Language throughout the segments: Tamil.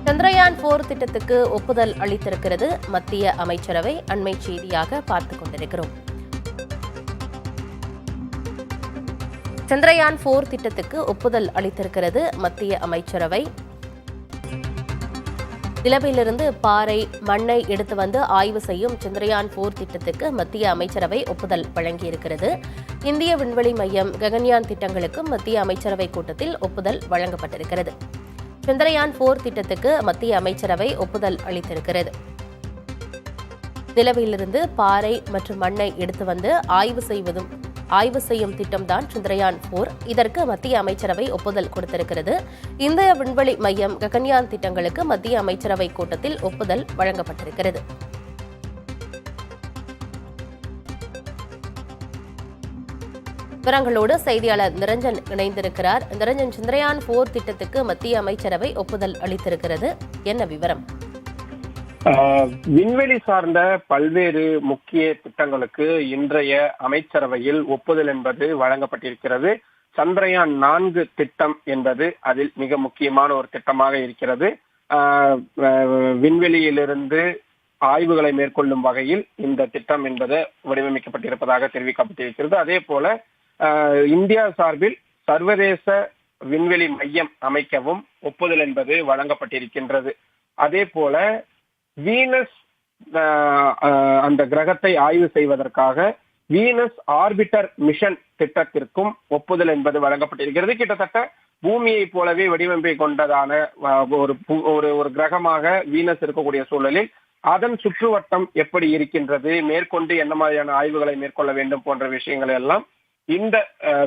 சந்திரயான் 4 திட்டத்துக்கு ஒப்புதல் அளித்திருக்கிறது மத்திய அமைச்சரவை. அண்மை செய்தியாக பார்த்துக் கொண்டிருக்கிறோம். சந்திரயான் 4 திட்டத்துக்கு ஒப்புதல் அளித்திருக்கிறது மத்திய அமைச்சரவை. நிலவிலிருந்து பாறை, மண்ணை எடுத்து வந்து ஆய்வு செய்யும் சந்திரயான் 4 திட்டத்துக்கு மத்திய அமைச்சரவை ஒப்புதல் வழங்கியிருக்கிறது. இந்திய விண்வெளி மையம், ககன்யான் திட்டங்களுக்கும் மத்திய அமைச்சரவை கூட்டத்தில் ஒப்புதல் வழங்கப்பட்டிருக்கிறது. சந்திரயான் 4 திட்டத்துக்கு மத்திய அமைச்சரவை ஒப்புதல் அளித்திருக்கிறது. நிலவிலிருந்து பாறை மற்றும் மண்ணை எடுத்து வந்து ஆய்வு செய்யும் திட்டம்தான் சந்திரயான் 4. இதற்கு மத்திய அமைச்சரவை ஒப்புதல் கொடுத்திருக்கிறது. இந்திய விண்வெளி மையம், ககன்யான் திட்டங்களுக்கு மத்திய அமைச்சரவை கூட்டத்தில் ஒப்புதல் வழங்கப்பட்டிருக்கிறது. விவரங்களோடு செய்தியாளர் நிரஞ்சன் இணைந்திருக்கிறார். நிரஞ்சன், சந்திரயான் 4 திட்டத்துக்கு மத்திய அமைச்சரவை ஒப்புதல் அளித்திருக்கிறது, என்ன விவரம்? விண்வெளி சார்ந்த பல்வேறு முக்கிய திட்டங்களுக்கு இன்றைய அமைச்சரவையில் ஒப்புதல் என்பது வழங்கப்பட்டிருக்கிறது. சந்திரயான் 4 திட்டம் என்பது அதில் மிக முக்கியமான ஒரு திட்டமாக இருக்கிறது. விண்வெளியிலிருந்து ஆய்வுகளை மேற்கொள்ளும் வகையில் இந்த திட்டம் என்பது வடிவமைக்கப்பட்டிருப்பதாக தெரிவிக்கப்பட்டிருக்கிறது. அதே போல இந்தியா சார்பில் சர்வதேச விண்வெளி மையம் அமைக்கவும் ஒப்புதல் என்பது வழங்கப்பட்டிருக்கின்றது. அதே போல வீனஸ் அந்த கிரகத்தை ஆய்வு செய்வதற்காக வீனஸ் ஆர்பிட்டர் மிஷன் திட்டத்திற்கும் ஒப்புதல் என்பது வழங்கப்பட்டிருக்கிறது. கிட்டத்தட்ட பூமியை போலவே வடிவமைப்பை கொண்டதான ஒரு கிரகமாக வீனஸ் இருக்கக்கூடிய சூழலில் அதன் சுற்றுவட்டம் எப்படி இருக்கின்றது, மேற்கொண்டு என்ன மாதிரியான ஆய்வுகளை மேற்கொள்ள வேண்டும் போன்ற விஷயங்கள் எல்லாம் இந்த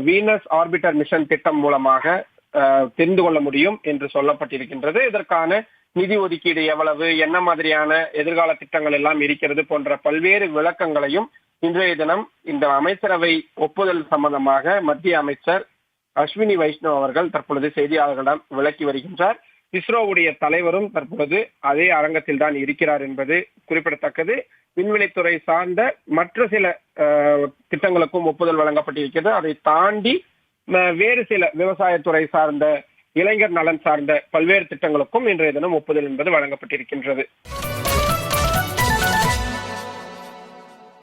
வீனஸ் ஆர்பிட்டர் மிஷன் திட்டம் மூலமாக தெரிந்து கொள்ள முடியும் என்று சொல்லப்பட்டிருக்கின்றது. இதற்கான நிதி ஒதுக்கீடு எவ்வளவு, என்ன மாதிரியான எதிர்கால திட்டங்கள் எல்லாம் இருக்கிறது போன்ற பல்வேறு விளக்கங்களையும் இன்றைய தினம் இந்த அமைச்சரவை ஒப்புதல் சம்பந்தமாக மத்திய அமைச்சர் அஸ்வினி வைஷ்ணவ் அவர்கள் தற்பொழுது செய்தியாளர்களிடம் விளக்கி வருகின்றார். இஸ்ரோவுடைய தலைவரும் தற்பொழுது அதே அரங்கத்தில் தான் இருக்கிறார் என்பது குறிப்பிடத்தக்கது. விண்வெளித்துறை சார்ந்த மற்ற சில திட்டங்களுக்கும் ஒப்புதல் வழங்கப்பட்டிருக்கிறது. அதை தாண்டி வேறு சில விவசாயத்துறை சார்ந்த, இளைஞர் நலன் சார்ந்த பல்வேறு திட்டங்களுக்கும் இன்றைய தினம் ஒப்புதல் என்பது வழங்கப்பட்டிருக்கின்றது.